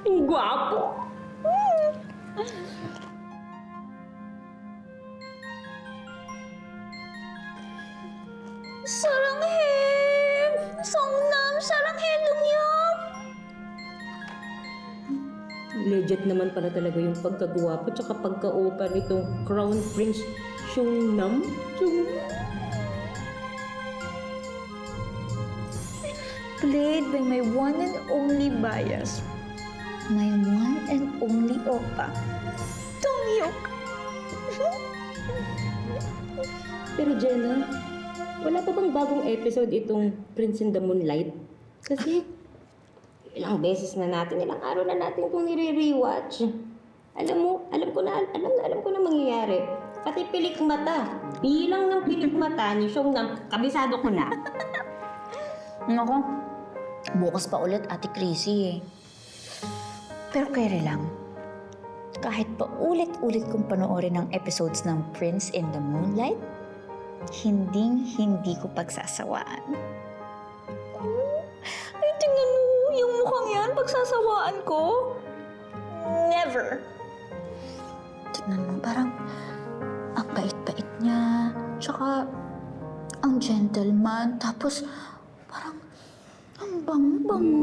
Ang gwapo. 사랑해. 성남 사랑해, Legit naman pala talaga yung pagkagwapo tsaka pagka-opa nitong Crown Prince Seongnam. Played by my one and only bias. My one and only oppa, Dong-hyuk. Pero Jenna, wala pa bang bagong episode itong Prince in the Moonlight? Kasi ilang beses na natin, ilang araw na natin itong nire-rewatch. Alam ko na mangyayari. Pati pilik mata. Bilang ng pilik mata ni Seongnam, kabisado ko na. Nako, bukas pa ulit Ate Chrissy eh. Pero kaya lang, kahit pa ulit-ulit kong panoorin ang episodes ng Prince in the Moonlight, hindi ko pagsasawaan. Ay, tingnan mo, yung mukhang yan, pagsasawaan ko. Never. Tingnan mo, parang ang bait-bait niya, tsaka ang gentleman, tapos parang ang bango-bango.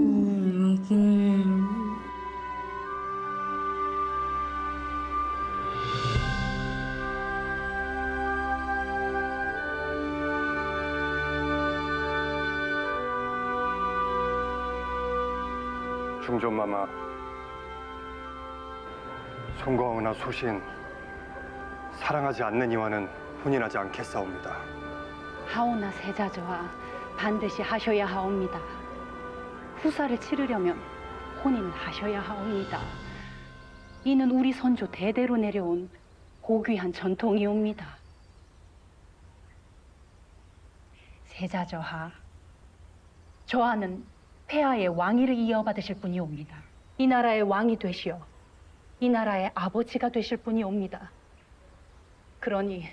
중전마마, 송거왕이나 소신, 사랑하지 않는 이와는 혼인하지 않겠사옵니다. 하오나 세자저와 반드시 하셔야 하옵니다. 후사를 치르려면 혼인을 하셔야 하옵니다. 이는 우리 선조 대대로 내려온 고귀한 전통이옵니다. 세자저하, 저하는 폐하의 왕위를 이어받으실 분이옵니다. 이 나라의 왕이 되시어 이 나라의 아버지가 되실 분이옵니다. 그러니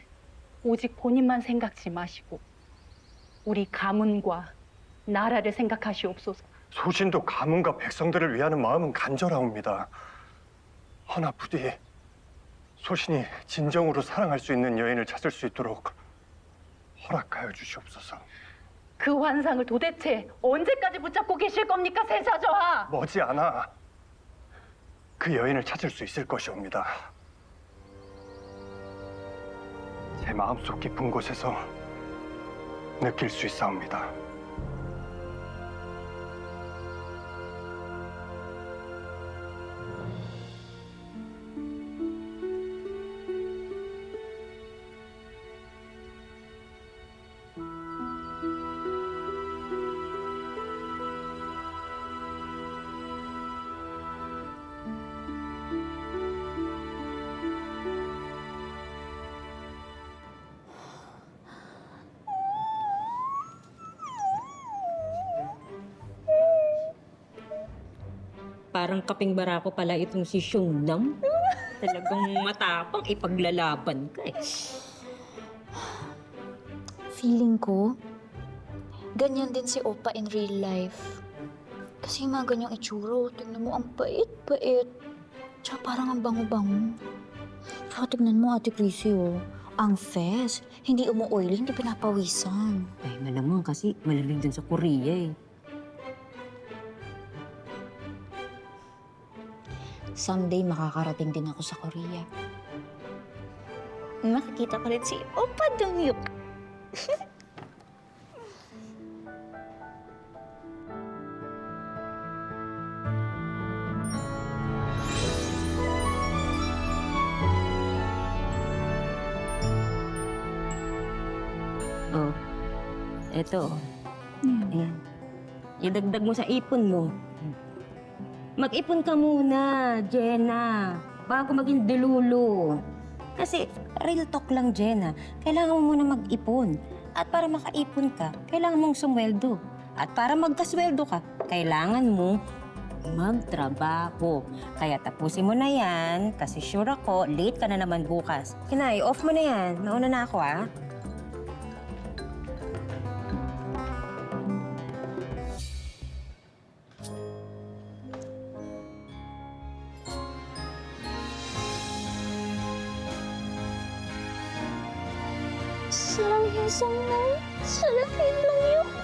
오직 본인만 생각지 마시고 우리 가문과 나라를 생각하시옵소서. 소신도 가문과 백성들을 위하는 마음은 간절하옵니다. 허나 부디 소신이 진정으로 사랑할 수 있는 여인을 찾을 수 있도록 허락하여 주시옵소서. 그 환상을 도대체 언제까지 붙잡고 계실 겁니까, 세자저하? 머지않아 그 여인을 찾을 수 있을 것이옵니다. 제 마음속 깊은 곳에서 느낄 수 있사옵니다. Parang kaping barako pala itong si Seongnam. Talagang matapang ipaglalaban ka eh. Feeling ko, ganyan din si Oppa in real life. Kasi yung mga ganyang itsura, tingnan mo, ang bait-bait. Tsaka parang ang bango-bango. Tsaka tignan mo, Ate Chrissy, oh. Ang fez, hindi umu-oily, hindi pinapawisan. Ay, malamang kasi malamig dun sa Korea eh. Someday, makakarating din ako sa Korea. Makikita ko rin si Oppa Dong-hyuk. Oh, eto. Ayan. Idagdag mo sa ipon mo. Mag-ipon ka muna, Jenna, bago maging delulu. Kasi real talk lang, Jenna. Kailangan mo muna mag-ipon. At para makaipon ka, kailangan mong sumweldo. At para magkasweldo ka, kailangan mo magtrabaho. Kaya tapusin mo na yan, kasi sure ako, late ka na naman bukas. Kinay, off mo na yan. Nauna na ako, ah. 사랑해서 날 사랑해 나요.